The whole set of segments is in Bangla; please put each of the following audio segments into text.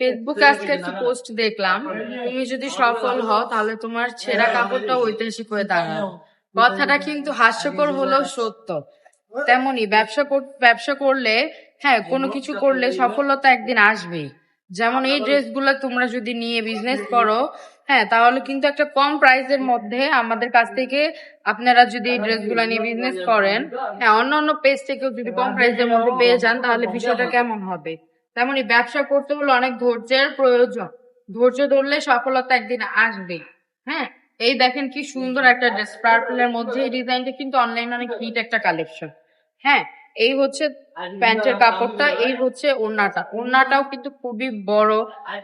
ফেসবুকে আজকে একটা পোস্ট দেখলাম, তুমি যদি সফল হও তাহলে তোমার ছেঁড়া কাপড়টা ঐতিহাসিক হয়ে দাঁড়াবে। কথাটা কিন্তু হাস্যকর হলেও সত্য। তেমনি ব্যবসা করলে, হ্যাঁ, কোনো কিছু করলে সফলতা একদিন আসবেই। যেমন এই ড্রেসগুলো তোমরা যদি নিয়ে বিজনেস করো, হ্যাঁ, তাহলে কিন্তু একটা কম প্রাইসের মধ্যে আমাদের কাছ থেকে আপনারা যদি এই ড্রেসগুলো নিয়ে বিজনেস করেন, হ্যাঁ, অন্য পেজ থেকেও যদি কম প্রাইসের মধ্যে পেয়ে যান তাহলে বিষয়টা কেমন হবে। তেমনি ব্যবসা করতে হলে অনেক ধৈর্যের প্রয়োজন। ধৈর্য ধরলে সফলতা একদিন আসবে। হ্যাঁ, এই দেখেন কি সুন্দর একটা ড্রেস, পার্পলের মধ্যে এই ডিজাইনটা কিন্তু অনলাইনে অনেক হিট একটা কালেকশন। হ্যাঁ, এই হচ্ছে প্যান্টের কাপড়টা, এই হচ্ছে ওড়নাটাও কিন্তু খুবই বড়।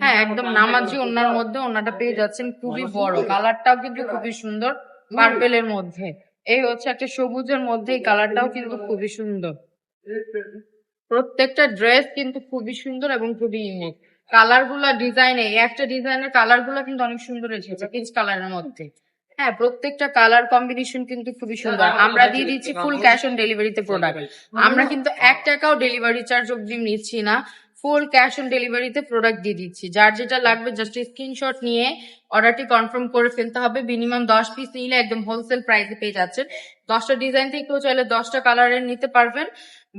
হ্যাঁ, একদম নামাজি ওড়নার মধ্যে ওড়নাটা পেয়ে যাচ্ছেন, খুবই বড়। কালারটাও কিন্তু খুবই সুন্দর পার্পেলের মধ্যে। এই হচ্ছে একটা সবুজের মধ্যে, এই কালারটাও কিন্তু খুবই সুন্দর। প্রত্যেকটা ড্রেস কিন্তু খুবই সুন্দর এবং খুবই ইউনিক। কালার গুলা ডিজাইনে, একটা ডিজাইনের কালার গুলা কিন্তু অনেক সুন্দর এসেছে পিচ কালারের মধ্যে। হ্যাঁ, প্রত্যেকটা কালার কম্বিনেশন কিন্তু খুবই সুন্দর। আমরা দিয়ে দিচ্ছি ফুল ক্যাশ অন ডেলিভারিতে প্রোডাক্ট। আমরা কিন্তু 1 টাকাও ডেলিভারি চার্জ অগ্রিম নিচ্ছি না। ফুল ক্যাশ অন ডেলিভারিতে প্রোডাক্ট দিয়ে দিচ্ছি। যার যেটা লাগবে জাস্ট স্ক্রিনশট নিয়ে অর্ডারটি কনফার্ম করে ফেলতে হবে। মিনিমাম 10 পিস নিলে একদম হোলসেল প্রাইসে পেয়ে যাচ্ছেন। 10টা ডিজাইন থেকেও চাইলে 10টা কালারের নিতে পারবেন,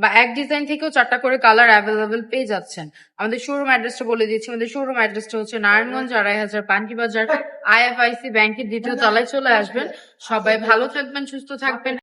বা এক ডিজাইন থেকেও 4টা করে কালার অ্যাভেলেবেল পেয়ে যাচ্ছেন। আমাদের শোরুম অ্যাড্রেসটা বলে দিচ্ছি। আমাদের শোরুম অ্যাড্রেসটা হচ্ছে নারায়ণগঞ্জ 2.5 পান্কি বাজার, IFIC ব্যাংকের 2য় তলায় চলে আসবেন। সবাই ভালো থাকবেন, সুস্থ থাকবেন।